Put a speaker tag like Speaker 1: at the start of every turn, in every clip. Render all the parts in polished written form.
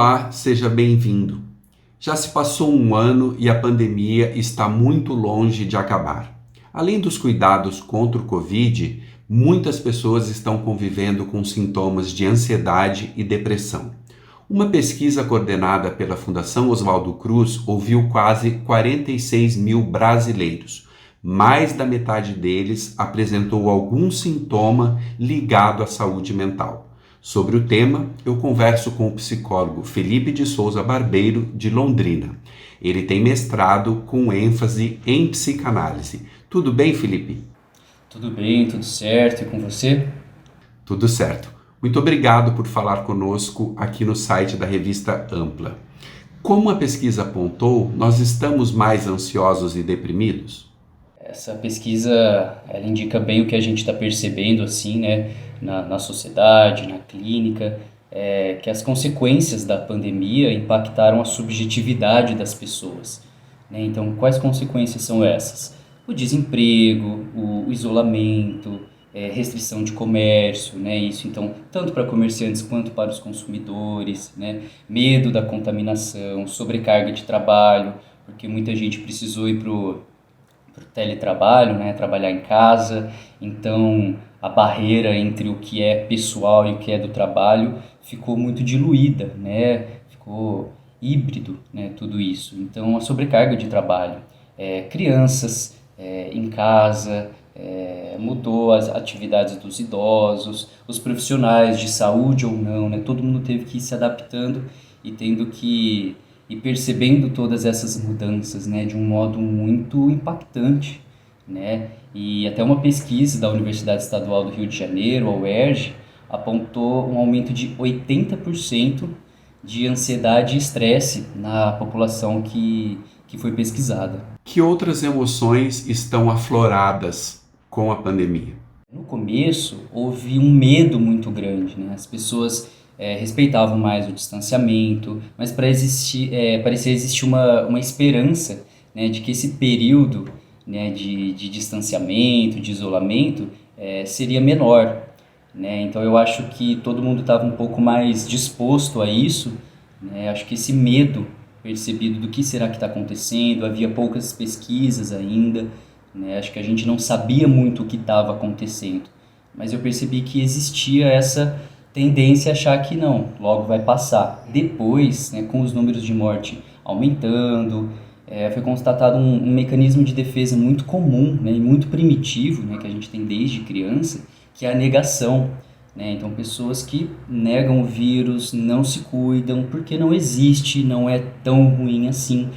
Speaker 1: Olá, seja bem-vindo. Já se passou um ano e a pandemia está muito longe de acabar. Além dos cuidados contra o Covid, muitas pessoas estão convivendo com sintomas de ansiedade e depressão. Uma pesquisa coordenada pela Fundação Oswaldo Cruz ouviu quase 46 mil brasileiros. Mais da metade deles apresentou algum sintoma ligado à saúde mental. Sobre o tema, eu converso com o psicólogo Felipe de Souza Barbeiro, de Londrina. Ele tem mestrado com ênfase em psicanálise. Tudo bem, Felipe?
Speaker 2: Tudo bem, tudo certo, e com você?
Speaker 1: Tudo certo. Muito obrigado por falar conosco aqui no site da revista Ampla. Como a pesquisa apontou, nós estamos mais ansiosos e deprimidos?
Speaker 2: Essa pesquisa, ela indica bem o que a gente está percebendo, assim, né, na sociedade, na clínica, que as consequências da pandemia impactaram a subjetividade das pessoas, né? Então, quais consequências são essas? O desemprego, o isolamento, restrição de comércio, né? Isso, então, tanto para comerciantes quanto para os consumidores, né? Medo da contaminação, sobrecarga de trabalho, porque muita gente precisou ir para o teletrabalho, né, trabalhar em casa, então a barreira entre o que é pessoal e o que é do trabalho ficou muito diluída, né, ficou híbrido, né, tudo isso. Então a sobrecarga de trabalho, crianças em casa, mudou as atividades dos idosos, os profissionais de saúde ou não, né, todo mundo teve que ir se adaptando e tendo que e percebendo todas essas mudanças, né, de um modo muito impactante, né? E até uma pesquisa da Universidade Estadual do Rio de Janeiro, a UERJ, apontou um aumento de 80% de ansiedade e estresse na população que foi pesquisada.
Speaker 1: Que outras emoções estão afloradas com a pandemia?
Speaker 2: No começo, houve um medo muito grande, né? As pessoas respeitavam mais o distanciamento, mas parecia existir uma esperança, né, de que esse período, né, de distanciamento, de isolamento, seria menor, né? Então eu acho que todo mundo estava um pouco mais disposto a isso, né? Acho que esse medo percebido do que será que está acontecendo, havia poucas pesquisas ainda, né? Acho que a gente não sabia muito o que estava acontecendo, mas eu percebi que existia essa tendência a achar que não, logo vai passar. Depois, né, com os números de morte aumentando, foi constatado um mecanismo de defesa muito comum, né, e muito primitivo, né, que a gente tem desde criança, que é a negação, né? Então, pessoas que negam o vírus, não se cuidam, porque não existe, não é tão ruim assim.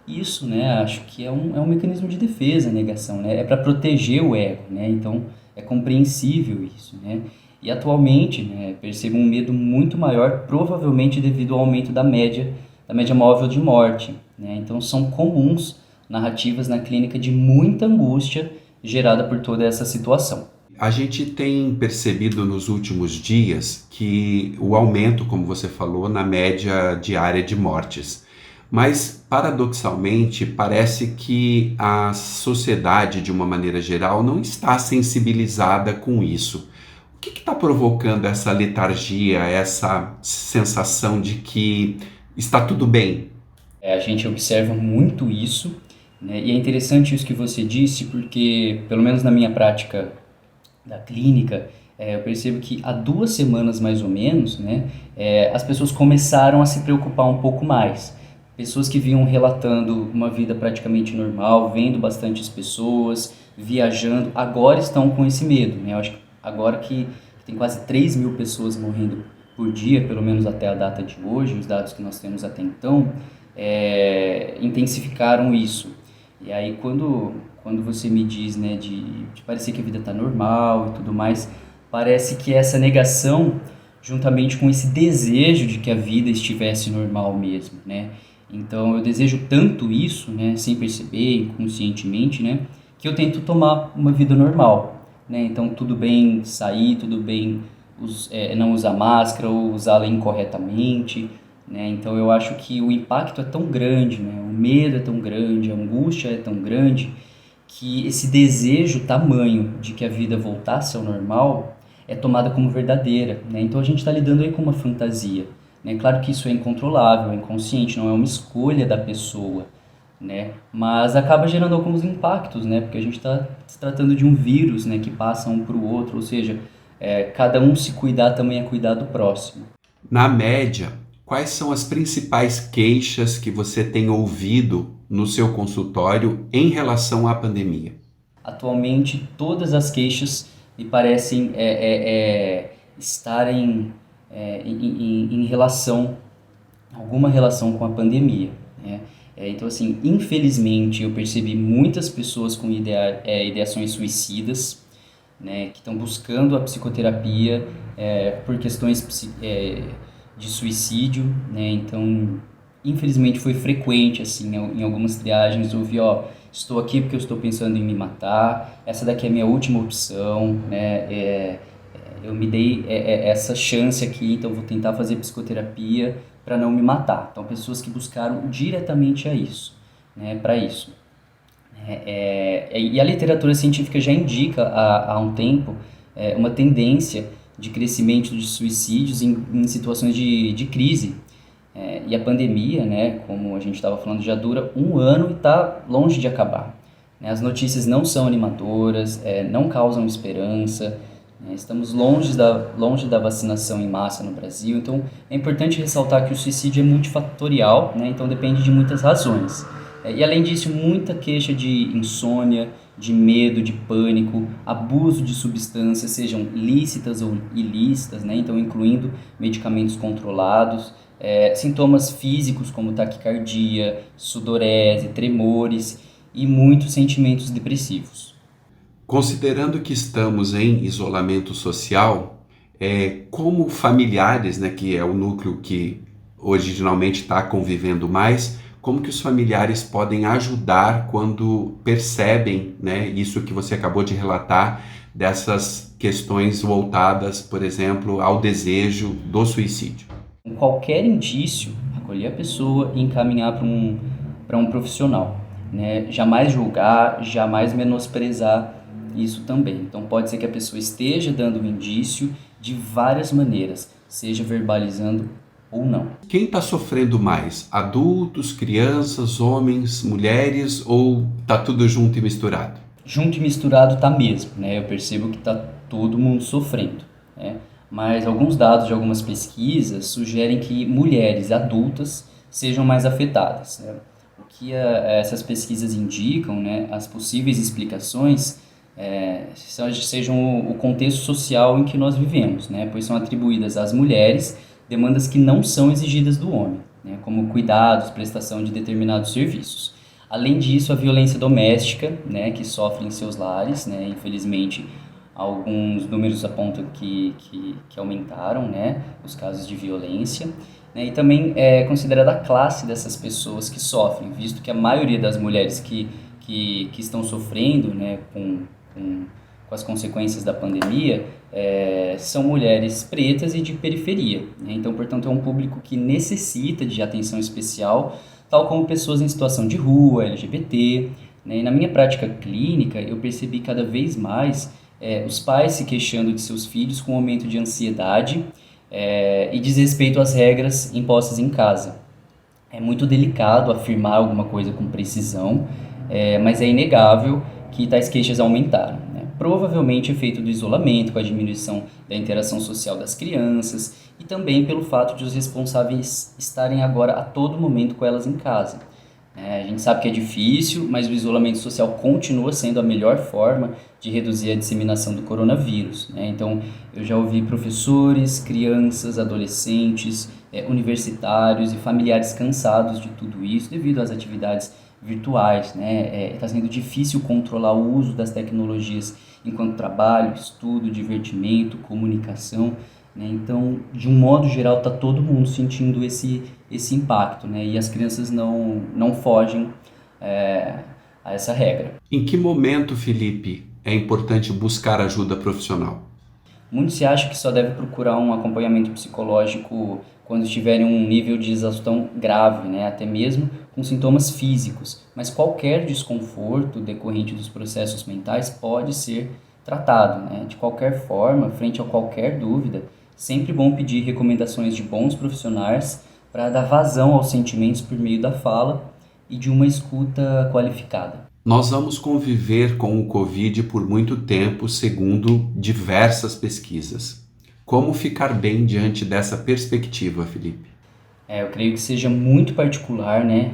Speaker 2: Isso, né, acho que é um mecanismo de defesa, a negação, né? É para proteger o ego, né? Então, é compreensível isso, né? E atualmente, né, percebo um medo muito maior, provavelmente devido ao aumento da média móvel de morte, né? Então, são comuns narrativas na clínica de muita angústia gerada por toda essa situação.
Speaker 1: A gente tem percebido nos últimos dias que o aumento, como você falou, na média diária de mortes. Mas, paradoxalmente, parece que a sociedade, de uma maneira geral, não está sensibilizada com isso. O que está provocando essa letargia, essa sensação de que está tudo bem?
Speaker 2: A gente observa muito isso, né? E é interessante isso que você disse, porque, pelo menos na minha prática da clínica, eu percebo que há 2 semanas mais ou menos, né, as pessoas começaram a se preocupar um pouco mais. Pessoas que vinham relatando uma vida praticamente normal, vendo bastantes pessoas, viajando, agora estão com esse medo, né? Eu acho que agora que tem quase 3 mil pessoas morrendo por dia, pelo menos até a data de hoje, os dados que nós temos até então, intensificaram isso. E aí quando você me diz, né, de parecer que a vida está normal e tudo mais, parece que essa negação, juntamente com esse desejo de que a vida estivesse normal mesmo, né? Então eu desejo tanto isso, né, sem perceber, inconscientemente, né, que eu tento tomar uma vida normal, né? Então tudo bem sair, tudo bem não usar máscara ou usá-la incorretamente, né? Então eu acho que o impacto é tão grande, né? O medo é tão grande, a angústia é tão grande, que esse desejo tamanho de que a vida voltasse ao normal é tomada como verdadeira, né? Então a gente está lidando aí com uma fantasia, né? Claro que isso é incontrolável, é inconsciente, não é uma escolha da pessoa, né? Mas acaba gerando alguns impactos, né? Porque a gente está se tratando de um vírus, né? Que passa um para o outro, ou seja, cada um se cuidar também é cuidar do próximo.
Speaker 1: Na média, quais são as principais queixas que você tem ouvido no seu consultório em relação à pandemia?
Speaker 2: Atualmente, todas as queixas me parecem estarem em relação, alguma relação com a pandemia, né? Então, assim, infelizmente, eu percebi muitas pessoas com ideações suicidas, né, que estão buscando a psicoterapia por questões de suicídio, né? Então, infelizmente foi frequente assim em algumas triagens ouvir, ó, estou aqui porque eu estou pensando em me matar, essa daqui é a minha última opção, né? Eu me dei essa chance aqui, então vou tentar fazer psicoterapia para não me matar. Então, pessoas que buscaram diretamente a isso, né, para isso. E a literatura científica já indica há um tempo uma tendência de crescimento de suicídios em situações de crise. E a pandemia, né, como a gente estava falando, já dura um ano e está longe de acabar, né? As notícias não são animadoras, não causam esperança, né? Estamos longe da vacinação em massa no Brasil, então é importante ressaltar que o suicídio é multifatorial, né? Então depende de muitas razões. E além disso, muita queixa de insônia, de medo, de pânico, abuso de substâncias, sejam lícitas ou ilícitas, né? Então incluindo medicamentos controlados, sintomas físicos como taquicardia, sudorese, tremores e muitos sentimentos depressivos.
Speaker 1: Considerando que estamos em isolamento social, como familiares, né, que é o núcleo que originalmente está convivendo mais, como que os familiares podem ajudar quando percebem, né, isso que você acabou de relatar, dessas questões voltadas, por exemplo, ao desejo do suicídio?
Speaker 2: Com qualquer indício, acolher a pessoa e encaminhar para um profissional, né? Jamais julgar, jamais menosprezar isso também. Então pode ser que a pessoa esteja dando um indício de várias maneiras, seja verbalizando ou não.
Speaker 1: Quem está sofrendo mais? Adultos, crianças, homens, mulheres ou tá tudo junto e misturado?
Speaker 2: Junto e misturado tá mesmo, né? Eu percebo que tá todo mundo sofrendo, né? Mas alguns dados de algumas pesquisas sugerem que mulheres adultas sejam mais afetadas, né? O que essas pesquisas indicam, né? As possíveis explicações sejam o contexto social em que nós vivemos, né? Pois são atribuídas às mulheres demandas que não são exigidas do homem, né? Como cuidados, prestação de determinados serviços. Além disso, a violência doméstica, né, que sofrem em seus lares, né, infelizmente, alguns números apontam que aumentaram, né, os casos de violência, né, e também é considerada a classe dessas pessoas que sofrem, visto que a maioria das mulheres que estão sofrendo, né, com as consequências da pandemia são mulheres pretas e de periferia, né, então, portanto, é um público que necessita de atenção especial, tal como pessoas em situação de rua, LGBT, né? E na minha prática clínica, eu percebi cada vez mais os pais se queixando de seus filhos com um aumento de ansiedade e desrespeito às regras impostas em casa. É muito delicado afirmar alguma coisa com precisão, mas é inegável que tais queixas aumentaram, né? Provavelmente efeito do isolamento, com a diminuição da interação social das crianças e também pelo fato de os responsáveis estarem agora a todo momento com elas em casa. A gente sabe que é difícil, mas o isolamento social continua sendo a melhor forma de reduzir a disseminação do coronavírus, né? Então, eu já ouvi professores, crianças, adolescentes, universitários e familiares cansados de tudo isso devido às atividades virtuais, né? Está sendo difícil controlar o uso das tecnologias enquanto trabalho, estudo, divertimento, comunicação, né? Então, de um modo geral, está todo mundo sentindo esse impacto, né? E as crianças não fogem a essa regra.
Speaker 1: Em que momento, Felipe, é importante buscar ajuda profissional?
Speaker 2: Muito se acha que só deve procurar um acompanhamento psicológico quando estiver em um nível de exaustão grave, né? Até mesmo com sintomas físicos. Mas qualquer desconforto decorrente dos processos mentais pode ser tratado, né? De qualquer forma, frente a qualquer dúvida, Sempre bom pedir recomendações de bons profissionais para dar vazão aos sentimentos por meio da fala e de uma escuta qualificada.
Speaker 1: Nós vamos conviver com o Covid por muito tempo, segundo diversas pesquisas. Como ficar bem diante dessa perspectiva, Felipe?
Speaker 2: Eu creio que seja muito particular, né,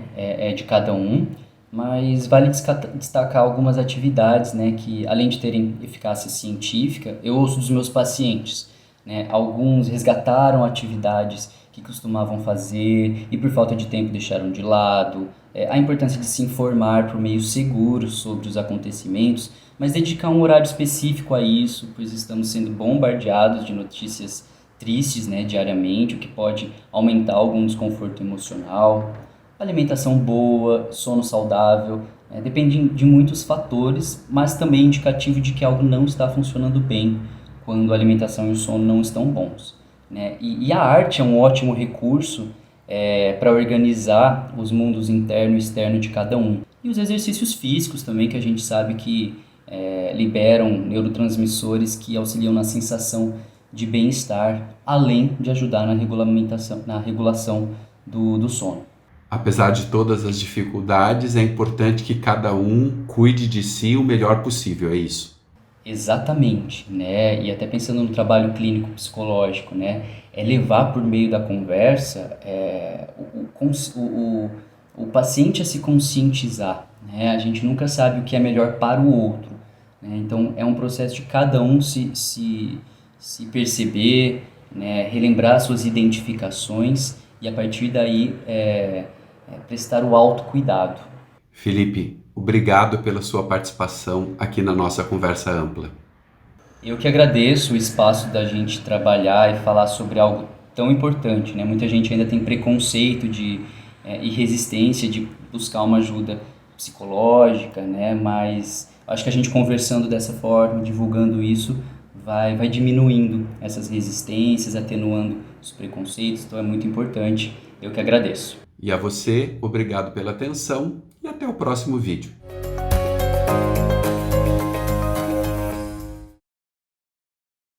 Speaker 2: de cada um, mas vale destacar algumas atividades, né, que além de terem eficácia científica, eu ouço dos meus pacientes, né, alguns resgataram atividades que costumavam fazer e por falta de tempo deixaram de lado, a importância de se informar por meios seguros sobre os acontecimentos, mas dedicar um horário específico a isso, pois estamos sendo bombardeados de notícias tristes, né, diariamente, o que pode aumentar algum desconforto emocional. Alimentação boa, sono saudável, depende de muitos fatores, mas também é indicativo de que algo não está funcionando bem quando a alimentação e o sono não estão bons, né? E a arte é um ótimo recurso para organizar os mundos interno e externo de cada um. E os exercícios físicos também, que a gente sabe que liberam neurotransmissores que auxiliam na sensação de bem-estar, além de ajudar na regulação do sono.
Speaker 1: Apesar de todas as dificuldades, é importante que cada um cuide de si o melhor possível, é isso?
Speaker 2: Exatamente, né? E até pensando no trabalho clínico psicológico, né? É levar por meio da conversa o paciente a se conscientizar, né? A gente nunca sabe o que é melhor para o outro, né? Então é um processo de cada um se perceber, né? Relembrar suas identificações e a partir daí prestar o autocuidado.
Speaker 1: Felipe, obrigado pela sua participação aqui na nossa conversa ampla.
Speaker 2: Eu que agradeço o espaço da gente trabalhar e falar sobre algo tão importante, né? Muita gente ainda tem preconceito e resistência de buscar uma ajuda psicológica, né? Mas acho que a gente conversando dessa forma, divulgando isso, vai diminuindo essas resistências, atenuando os preconceitos, então é muito importante. Eu que agradeço.
Speaker 1: E a você, obrigado pela atenção e até o próximo vídeo.